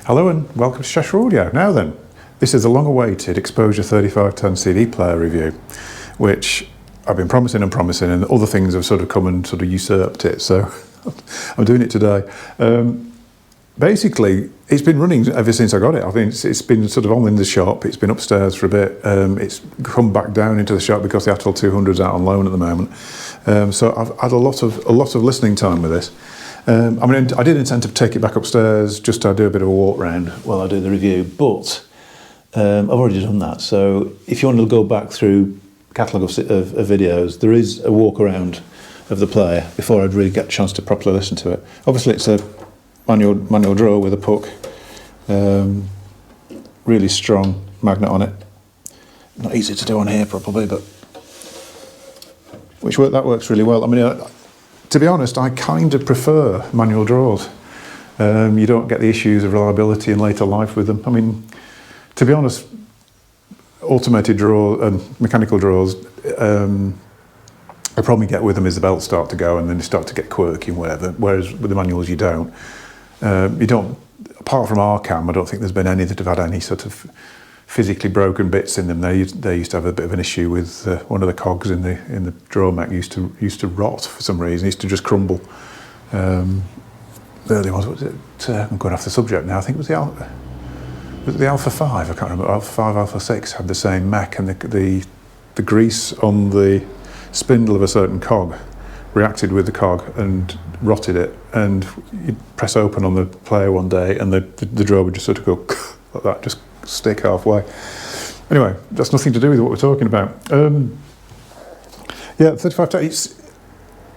Hello and welcome to Cheshire Audio. Now then, this is a long-awaited Exposure 3510 CD player review, which I've been promising and other things have sort of come and sort of usurped it, so I'm doing it today. Basically, it's been running ever since I got it. I think it's been sort of on in the shop, it's been upstairs for a bit, it's come back down into the shop because the Atoll 200's out on loan at the moment. So I've had a lot of listening time with this. I mean, I did intend to take it back upstairs just to do a bit of a walk round while I do the review, but I've already done that. So if you want to go back through a catalogue of videos, there is a walk around of the player before I'd really get a chance to properly listen to it. Obviously, it's a manual drawer with a puck, really strong magnet on it. Not easy to do on here probably, but that works really well. I mean, to be honest, I kind of prefer manual drawers. You don't get the issues of reliability in later life with them. I mean, to be honest, automated drawer and mechanical drawers, the problem you get with them is the belts start to go and then they start to get quirky and whatever, whereas with the manuals you don't. Apart from Arcam, I don't think there's been any that have had any sort of physically broken bits in them. They used to have a bit of an issue with one of the cogs in the drawer mech used to rot for some reason. It used to just crumble. Early ones, what was it? I'm going off the subject now. I think it was the Alpha 5. I can't remember. Alpha 5, Alpha 6 had the same mech, and the grease on the spindle of a certain cog reacted with the cog and rotted it. And you'd press open on the player one day, and the drawer would just sort of go like that, just stick halfway. Anyway, that's nothing to do with what we're talking about. Yeah, 3510, it's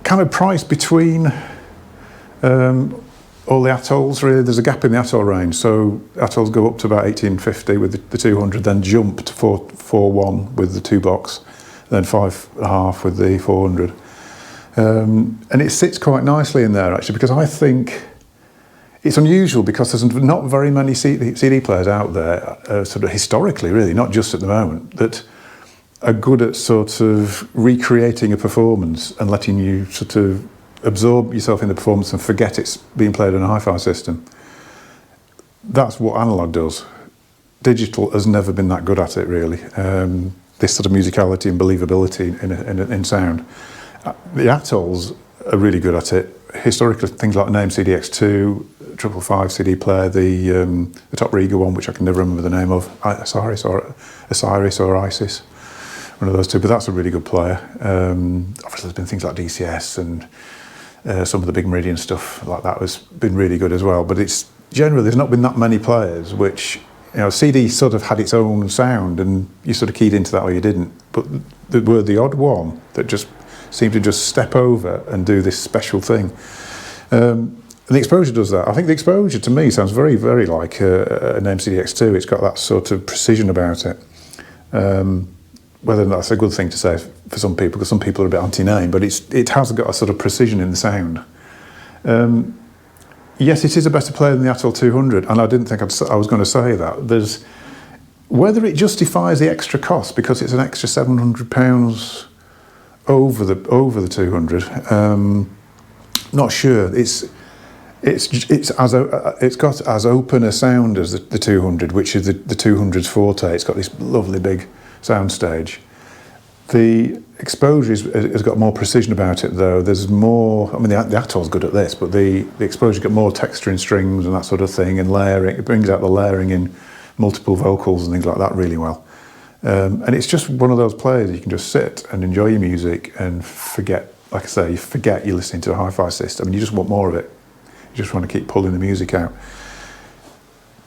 kind of priced between all the Atolls, really. There's a gap in the Atoll range, so Atolls go up to about 1850 with the 200, then jump to 441 with the 2-box, then 5.5 with the 400. And it sits quite nicely in there, actually, because I think it's unusual because there's not very many CD players out there, sort of historically, really, not just at the moment, that are good at sort of recreating a performance and letting you sort of absorb yourself in the performance and forget it's being played on a hi-fi system. That's what analog does. Digital has never been that good at it, really. This sort of musicality and believability in sound. The Atolls are really good at it. Historically, things like Name CDX2, 555 CD player, the Top Riga one, which I can never remember the name of, Osiris or Isis, one of those two, but that's a really good player. Obviously there's been things like DCS and some of the big Meridian stuff like that has been really good as well, but it's generally, there's not been that many players which, CD sort of had its own sound and you sort of keyed into that or you didn't, but there were the odd one that just seemed to just step over and do this special thing. And the Exposure does that. I think the Exposure to me sounds very, very like an MCDX2. It's got that sort of precision about it. Whether or not that's a good thing to say for some people, because some people are a bit anti-name, but it has got a sort of precision in the sound. Yes, it is a better player than the Atoll 200, and I didn't think I was going to say that. Whether it justifies the extra cost because it's an extra £700 over the 200, not sure. It's got as open a sound as the 200, which is the 200's forte. It's got this lovely big sound stage. The Exposure has got more precision about it, though. There's more. I mean, the Atoll's good at this, but the Exposure's got more texture in strings and that sort of thing, and layering. It brings out the layering in multiple vocals and things like that really well. And it's just one of those players you can just sit and enjoy your music and forget, like I say, you forget you're listening to a hi-fi system and you just want more of it. You just want to keep pulling the music out.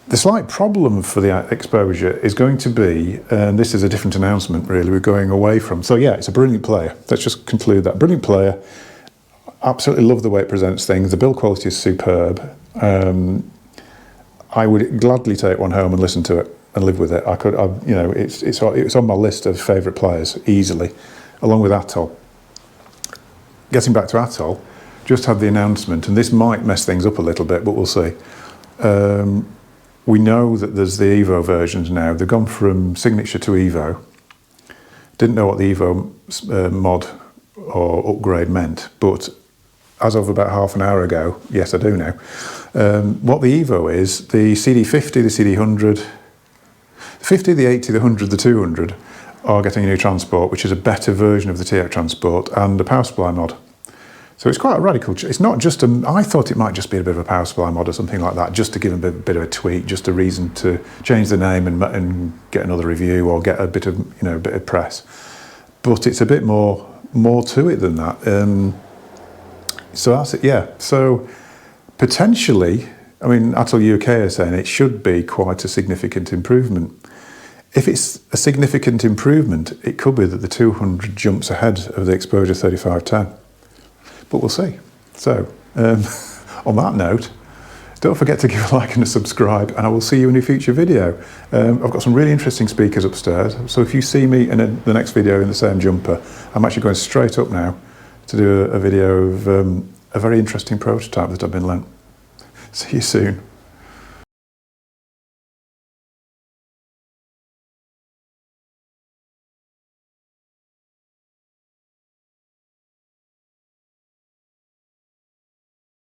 The slight problem for the Exposure is going to be, and this is a different announcement really, we're going away from, so yeah, it's a brilliant player. Let's just conclude that. Brilliant player, absolutely love the way it presents things, the build quality is superb. I would gladly take one home and listen to it and live with it. It's on my list of favourite players, easily, along with Atoll. Getting back to Atoll, just had the announcement, and this might mess things up a little bit, but we'll see. We know that there's the Evo versions now. They've gone from Signature to Evo. Didn't know what the Evo mod or upgrade meant, but as of about half an hour ago, yes I do now, what the Evo is, the CD50, the CD100, the 50, the 80, the 100, the 200 are getting a new transport, which is a better version of the TX transport and a power supply mod. So it's quite a radical, it's not just I thought it might just be a bit of a power supply mod or something like that, just to give them a bit of a tweak, just a reason to change the name and get another review or get a bit of, a bit of press. But it's a bit more to it than that. So that's it, yeah. So potentially, I mean, Atoll UK are saying it should be quite a significant improvement. If it's a significant improvement, it could be that the 200 jumps ahead of the Exposure 3510. But we'll see. So, on that note, don't forget to give a like and a subscribe, and I will see you in a future video. I've got some really interesting speakers upstairs, so if you see me in the next video in the same jumper, I'm actually going straight up now to do a video of a very interesting prototype that I've been lent. See you soon.